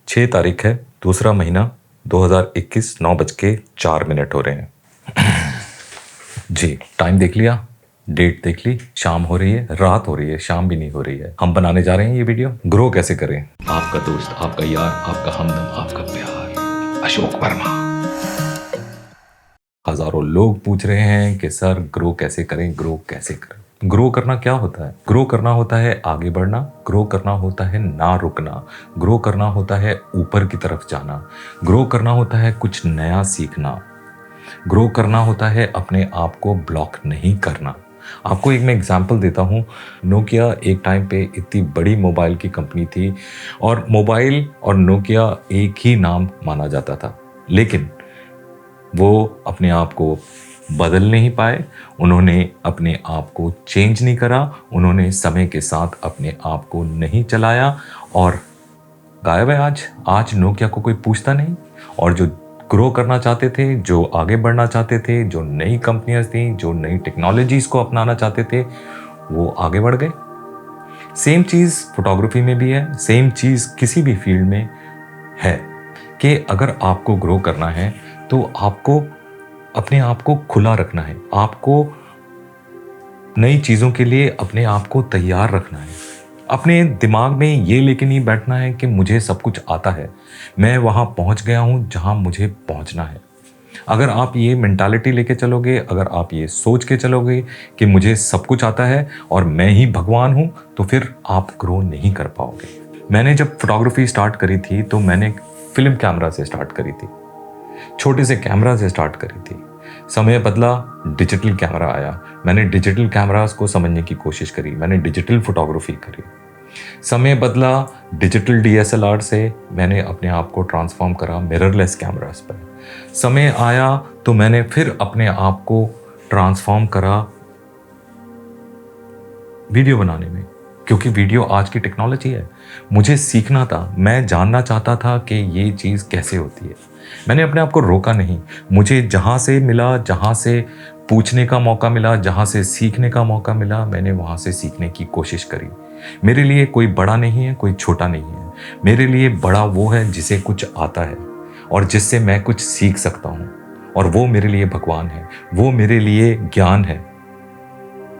6 तारीख है, दूसरा महीना 2021, 9:04 हो रहे हैं। जी, टाइम देख लिया, डेट देख ली, शाम हो रही है, रात हो रही है, शाम भी नहीं हो रही है। हम बनाने जा रहे हैं ये वीडियो, ग्रो कैसे करें। आपका दोस्त, आपका यार, आपका हमदम, आपका प्यार, अशोक वर्मा। हजारों लोग पूछ रहे हैं कि सर ग्रो कैसे करें, ग्रो कैसे करें। ग्रो करना क्या होता है? ग्रो करना होता है आगे बढ़ना, ग्रो करना होता है ना रुकना, ग्रो करना होता है ऊपर की तरफ जाना, ग्रो करना होता है कुछ नया सीखना, ग्रो करना होता है अपने आप को ब्लॉक नहीं करना। आपको एक मैं एग्जांपल देता हूँ। नोकिया एक टाइम पे इतनी बड़ी मोबाइल की कंपनी थी और मोबाइल और नोकिया एक ही नाम माना जाता था, लेकिन वो अपने आप को बदल नहीं पाए, उन्होंने अपने आप को चेंज नहीं करा, उन्होंने समय के साथ अपने आप को नहीं चलाया और गायब है आज नोकिया को कोई पूछता नहीं। और जो ग्रो करना चाहते थे, जो आगे बढ़ना चाहते थे, जो नई कंपनियां थी, जो नई टेक्नोलॉजीज को अपनाना चाहते थे, वो आगे बढ़ गए। सेम चीज़ फोटोग्राफी में भी है, सेम चीज़ किसी भी फील्ड में है कि अगर आपको ग्रो करना है तो आपको अपने आप को खुला रखना है, आपको नई चीज़ों के लिए अपने आप को तैयार रखना है। अपने दिमाग में ये लेके नहीं बैठना है कि मुझे सब कुछ आता है, मैं वहाँ पहुँच गया हूँ जहाँ मुझे पहुँचना है। अगर आप ये मेंटालिटी लेके चलोगे, अगर आप ये सोच के चलोगे कि मुझे सब कुछ आता है और मैं ही भगवान हूँ, तो फिर आप ग्रो नहीं कर पाओगे। मैंने जब फोटोग्राफी स्टार्ट करी थी तो मैंने फिल्म कैमरा से स्टार्ट करी थी, छोटे से कैमरा से स्टार्ट करी थी। समय बदला, डिजिटल कैमरा आया, मैंने डिजिटल कैमरास को समझने की कोशिश करी, मैंने डिजिटल फोटोग्राफी करी। समय बदला, डिजिटल DSLR से मैंने अपने आप को ट्रांसफॉर्म करा मिररलेस कैमरास पर। समय आया तो मैंने फिर अपने आप को ट्रांसफॉर्म करा वीडियो बनाने में, क्योंकि वीडियो आज की टेक्नोलॉजी है। मुझे सीखना था, मैं जानना चाहता था कि ये चीज़ कैसे होती है। मैंने अपने आप को रोका नहीं, मुझे जहाँ से मिला, जहाँ से पूछने का मौका मिला, जहाँ से सीखने का मौका मिला, मैंने वहाँ से सीखने की कोशिश करी। मेरे लिए कोई बड़ा नहीं है, कोई छोटा नहीं है। मेरे लिए बड़ा वो है जिसे कुछ आता है और जिससे मैं कुछ सीख सकता हूँ, और वो मेरे लिए भगवान है, वो मेरे लिए ज्ञान है।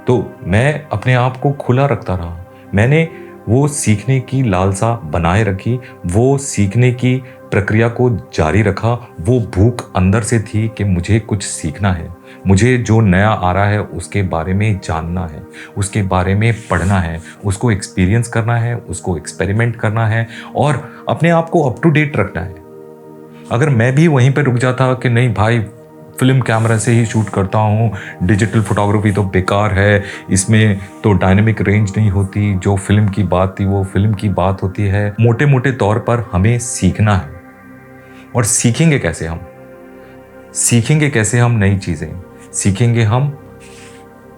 तो मैं अपने आप को खुला रखता रहा, मैंने वो सीखने की लालसा बनाए रखी, वो सीखने की प्रक्रिया को जारी रखा। वो भूख अंदर से थी कि मुझे कुछ सीखना है, मुझे जो नया आ रहा है उसके बारे में जानना है, उसके बारे में पढ़ना है, उसको एक्सपीरियंस करना है, उसको एक्सपेरिमेंट करना है और अपने आप को अप टू डेट रखना है। अगर मैं भी वहीं पर रुक जाता कि नहीं भाई, फिल्म कैमरा से ही शूट करता हूँ, डिजिटल फोटोग्राफी तो बेकार है, इसमें तो डायनेमिक रेंज नहीं होती, जो फिल्म की बात थी वो फिल्म की बात होती है। मोटे मोटे तौर पर हमें सीखना है। और सीखेंगे कैसे हम? सीखेंगे कैसे हम नई चीज़ें? सीखेंगे हम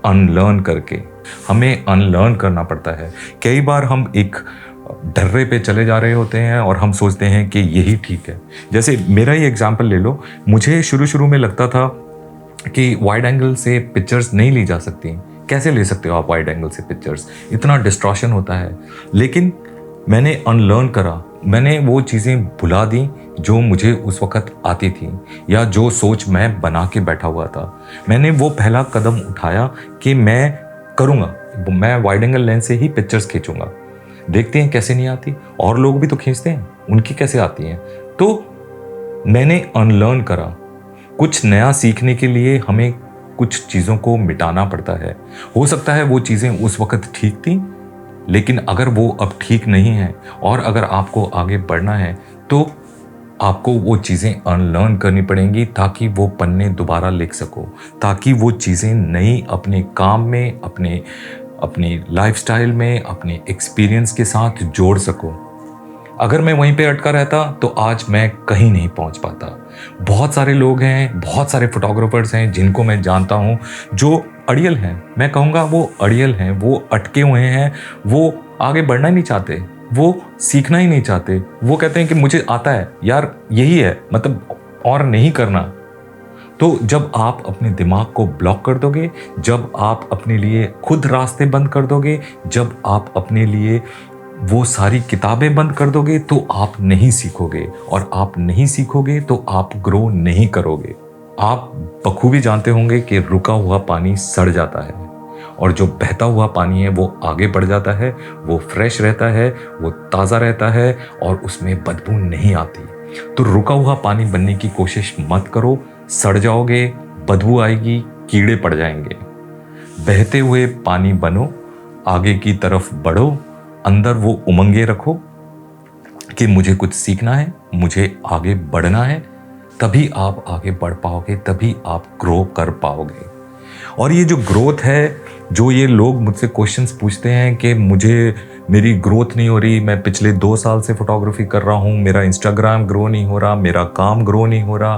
अनलर्न करके। हमें अनलर्न करना पड़ता है। कई बार हम एक डर्रे पे चले जा रहे होते हैं और हम सोचते हैं कि यही ठीक है। जैसे मेरा ही एग्जांपल ले लो, मुझे शुरू में लगता था कि वाइड एंगल से पिक्चर्स नहीं ली जा सकती। कैसे ले सकते हो आप वाइड एंगल से पिक्चर्स? इतना डिस्ट्रॉशन होता है। लेकिन मैंने अनलर्न करा, मैंने वो चीज़ें भुला दी जो मुझे उस वक़्त आती थी या जो सोच मैं बना के बैठा हुआ था। मैंने वो पहला कदम उठाया कि मैं करूँगा, मैं वाइड एंगल लेंस से ही पिक्चर्स खींचूँगा। देखते हैं कैसे नहीं आती, और लोग भी तो खींचते हैं, उनकी कैसे आती हैं। तो मैंने अनलर्न करा। कुछ नया सीखने के लिए हमें कुछ चीज़ों को मिटाना पड़ता है। हो सकता है वो चीज़ें उस वक़्त ठीक थी, लेकिन अगर वो अब ठीक नहीं है और अगर आपको आगे बढ़ना है तो आपको वो चीज़ें अनलर्न करनी पड़ेंगी, ताकि वो पन्ने दोबारा लिख सको, ताकि वो चीज़ें नई अपने काम में, अपने लाइफस्टाइल में, अपने एक्सपीरियंस के साथ जोड़ सको। अगर मैं वहीं पे अटका रहता तो आज मैं कहीं नहीं पहुंच पाता। बहुत सारे लोग हैं, बहुत सारे फोटोग्राफर्स हैं जिनको मैं जानता हूं जो अड़ियल हैं। मैं कहूँगा वो अड़ियल हैं, वो अटके हुए हैं, वो आगे बढ़ना ही नहीं चाहते, वो सीखना ही नहीं चाहते। वो कहते हैं कि मुझे आता है यार, यही है, मतलब और नहीं करना। तो जब आप अपने दिमाग को ब्लॉक कर दोगे, जब आप अपने लिए खुद रास्ते बंद कर दोगे, जब आप अपने लिए वो सारी किताबें बंद कर दोगे तो आप नहीं सीखोगे, और आप नहीं सीखोगे तो आप ग्रो नहीं करोगे। आप बखूबी जानते होंगे कि रुका हुआ पानी सड़ जाता है, और जो बहता हुआ पानी है वो आगे बढ़ जाता है, वो फ्रेश रहता है, वो ताज़ा रहता है, और उसमें बदबू नहीं आती। तो रुका हुआ पानी बनने की कोशिश मत करो, सड़ जाओगे, बदबू आएगी, कीड़े पड़ जाएंगे। बहते हुए पानी बनो, आगे की तरफ बढ़ो, अंदर वो उमंगे रखो कि मुझे कुछ सीखना है, मुझे आगे बढ़ना है। तभी आप आगे बढ़ पाओगे, तभी आप ग्रो कर पाओगे। और ये जो ग्रोथ है, जो ये लोग मुझसे क्वेश्चंस पूछते हैं कि मुझे मेरी ग्रोथ नहीं हो रही, मैं पिछले 2 साल से फोटोग्राफी कर रहा हूँ, मेरा इंस्टाग्राम ग्रो नहीं हो रहा, मेरा काम ग्रो नहीं हो रहा,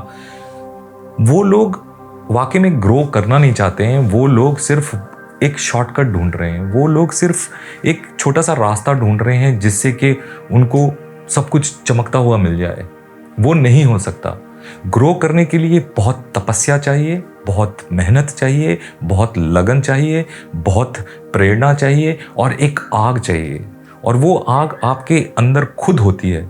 वो लोग वाकई में ग्रो करना नहीं चाहते हैं। वो लोग सिर्फ एक शॉर्टकट ढूंढ रहे हैं, वो लोग सिर्फ एक छोटा सा रास्ता ढूंढ रहे हैं जिससे कि उनको सब कुछ चमकता हुआ मिल जाए। वो नहीं हो सकता। ग्रो करने के लिए बहुत तपस्या चाहिए, बहुत मेहनत चाहिए, बहुत लगन चाहिए, बहुत प्रेरणा चाहिए, और एक आग चाहिए। और वो आग आपके अंदर खुद होती है।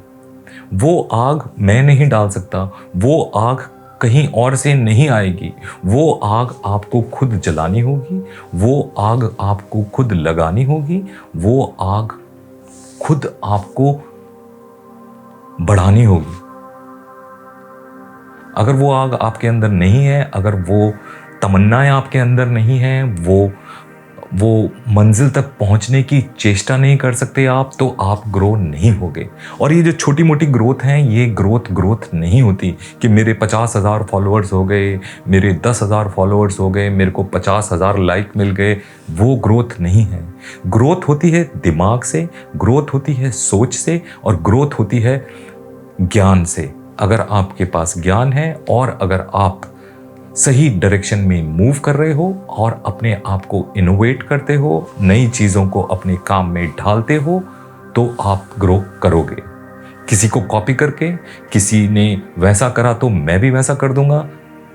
वो आग मैं नहीं डाल सकता, वो आग कहीं और से नहीं आएगी। वो आग आपको खुद जलानी होगी, वो आग आपको खुद लगानी होगी, वो आग खुद आपको बढ़ानी होगी। अगर वो आग आपके अंदर नहीं है, अगर वो तमन्नाएं आपके अंदर नहीं हैं, वो मंजिल तक पहुंचने की चेष्टा नहीं कर सकते आप, तो आप ग्रो नहीं होगे। और ये जो छोटी मोटी ग्रोथ हैं, ये ग्रोथ नहीं होती कि मेरे 50,000 फॉलोअर्स हो गए, मेरे 10,000 फॉलोअर्स हो गए, मेरे को 50,000 लाइक मिल गए। वो ग्रोथ नहीं है। ग्रोथ होती है दिमाग से, ग्रोथ होती है सोच से, और ग्रोथ होती है ज्ञान से। अगर आपके पास ज्ञान है, और अगर आप सही डायरेक्शन में मूव कर रहे हो, और अपने आप को इनोवेट करते हो, नई चीज़ों को अपने काम में ढालते हो, तो आप ग्रो करोगे। किसी को कॉपी करके, किसी ने वैसा करा तो मैं भी वैसा कर दूंगा,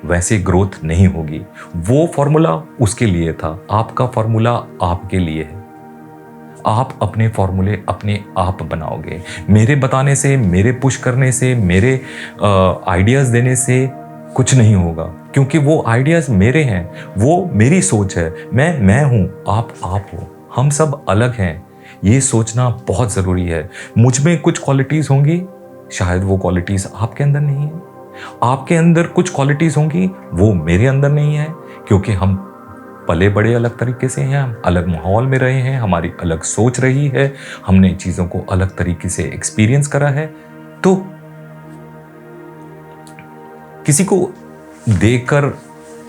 वैसे ग्रोथ नहीं होगी। वो फॉर्मूला उसके लिए था, आपका फॉर्मूला आपके लिए है। आप अपने फॉर्मूले अपने आप बनाओगे। मेरे बताने से, मेरे पुश करने से, मेरे आइडियाज़ देने से कुछ नहीं होगा, क्योंकि वो आइडियाज़ मेरे हैं, वो मेरी सोच है। मैं हूँ, आप हो, हम सब अलग हैं। ये सोचना बहुत ज़रूरी है। मुझ में कुछ क्वालिटीज़ होंगी, शायद वो क्वालिटीज़ आपके अंदर नहीं है। आपके अंदर कुछ क्वालिटीज़ होंगी, वो मेरे अंदर नहीं है, क्योंकि हम पले बड़े अलग तरीके से हैं, हम अलग माहौल में रहे हैं, हमारी अलग सोच रही है, हमने चीज़ों को अलग तरीके से एक्सपीरियंस करा है। तो किसी को देखकर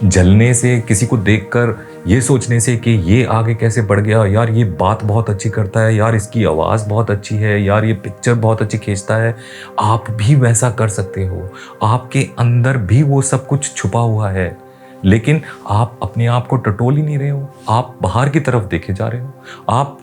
जलने से, किसी को देखकर ये सोचने से कि ये आगे कैसे बढ़ गया, यार ये बात बहुत अच्छी करता है, यार इसकी आवाज़ बहुत अच्छी है, यार ये पिक्चर बहुत अच्छी खींचता है, आप भी वैसा कर सकते हो। आपके अंदर भी वो सब कुछ छुपा हुआ है, लेकिन आप अपने आप को टटोल ही नहीं रहे हो। आप बाहर की तरफ देखे जा रहे हो, आप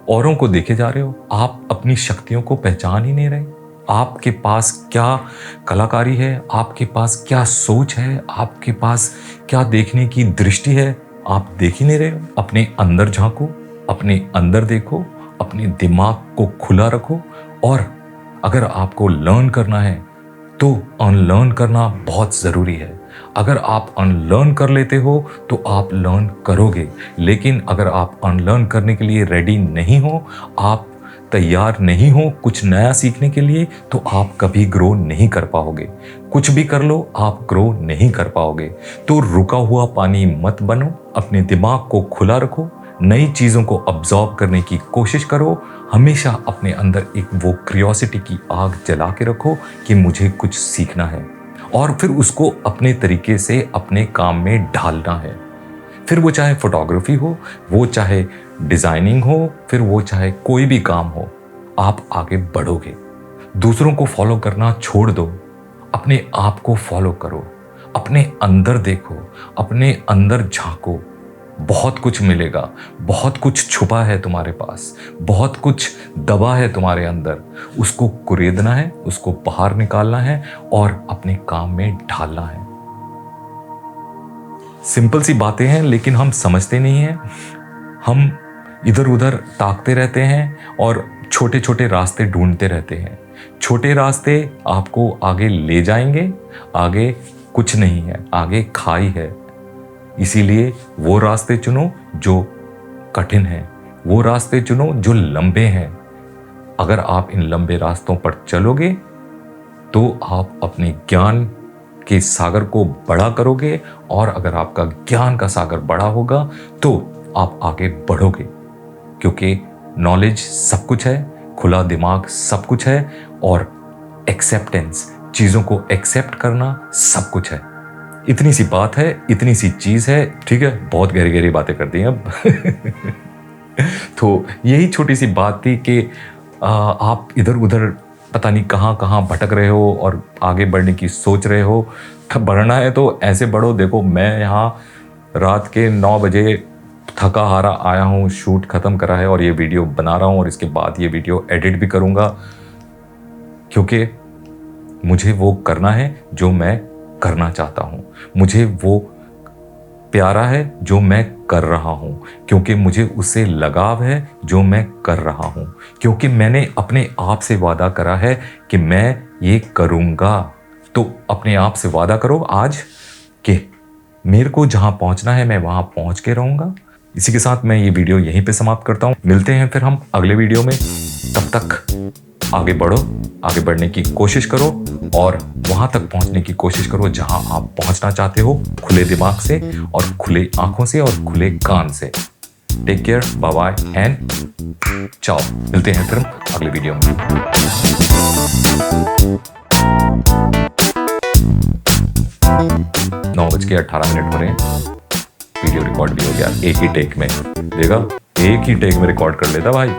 औरों को देखे जा रहे हो, आप अपनी शक्तियों को पहचान ही नहीं रहे। आपके पास क्या कलाकारी है, आपके पास क्या सोच है, आपके पास क्या देखने की दृष्टि है, आप देख ही नहीं रहे हो। अपने अंदर झांको, अपने अंदर देखो, अपने दिमाग को खुला रखो। और अगर आपको लर्न करना है तो अनलर्न करना बहुत ज़रूरी है। अगर आप अनलर्न कर लेते हो तो आप लर्न करोगे, लेकिन अगर आप अनलर्न करने के लिए रेडी नहीं हो, आप तैयार नहीं हो कुछ नया सीखने के लिए, तो आप कभी ग्रो नहीं कर पाओगे। कुछ भी कर लो, आप ग्रो नहीं कर पाओगे। तो रुका हुआ पानी मत बनो, अपने दिमाग को खुला रखो, नई चीज़ों को अब्जॉर्ब करने की कोशिश करो। हमेशा अपने अंदर एक वो क्यूरियोसिटी की आग जला के रखो कि मुझे कुछ सीखना है, और फिर उसको अपने तरीके से अपने काम में ढालना है। फिर वो चाहे फोटोग्राफी हो, वो चाहे डिज़ाइनिंग हो, फिर वो चाहे कोई भी काम हो, आप आगे बढ़ोगे। दूसरों को फॉलो करना छोड़ दो, अपने आप को फॉलो करो, अपने अंदर देखो, अपने अंदर झांको। बहुत कुछ मिलेगा, बहुत कुछ छुपा है तुम्हारे पास, बहुत कुछ दबा है तुम्हारे अंदर। उसको कुरेदना है, उसको बाहर निकालना है, और अपने काम में ढालना है। सिंपल सी बातें हैं, लेकिन हम समझते नहीं हैं। हम इधर उधर ताकते रहते हैं, और छोटे छोटे रास्ते ढूंढते रहते हैं। छोटे रास्ते आपको आगे ले जाएंगे, आगे कुछ नहीं है, आगे खाई है। इसीलिए वो रास्ते चुनो जो कठिन है, वो रास्ते चुनो जो लंबे हैं। अगर आप इन लंबे रास्तों पर चलोगे तो आप अपने ज्ञान के सागर को बड़ा करोगे, और अगर आपका ज्ञान का सागर बड़ा होगा तो आप आगे बढ़ोगे, क्योंकि नॉलेज सब कुछ है, खुला दिमाग सब कुछ है, और एक्सेप्टेंस, चीज़ों को एक्सेप्ट करना सब कुछ है। इतनी सी बात है, इतनी सी चीज़ है। ठीक है, बहुत गहरी गहरी बातें करती हैं अब। तो यही छोटी सी बात थी कि आप इधर उधर पता नहीं कहाँ कहाँ भटक रहे हो और आगे बढ़ने की सोच रहे हो। बढ़ना है तो ऐसे बढ़ो। देखो, मैं यहाँ रात के 9 बजे थका हारा आया हूँ, शूट ख़त्म करा है और ये वीडियो बना रहा हूँ, और इसके बाद ये वीडियो एडिट भी करूँगा, क्योंकि मुझे वो करना है जो मैं करना चाहता हूँ। मुझे वो प्यारा है जो मैं कर रहा हूँ, क्योंकि मुझे उससे लगाव है जो मैं कर रहा हूँ, क्योंकि मैंने अपने आप से वादा करा है कि मैं ये करूँगा। तो अपने आप से वादा करो आज कि मेरे को जहाँ पहुँचना है मैं वहाँ पहुँच के रहूँगा। इसी के साथ मैं ये वीडियो यहीं पे समाप्त करता हूँ। मिलते हैं फिर हम अगले वीडियो में। तब तक आगे बढ़ो, आगे बढ़ने की कोशिश करो, और वहां तक पहुंचने की कोशिश करो जहां आप पहुंचना चाहते हो, खुले दिमाग से और खुले आंखों से और खुले कान से। Take care, bye bye and ciao. मिलते हैं फिर अगले वीडियो में। 9:18 हो रहे हैं। वीडियो रिकॉर्ड भी हो गया एक ही टेक में। देखा, एक ही टेक में रिकॉर्ड कर लेता भाई।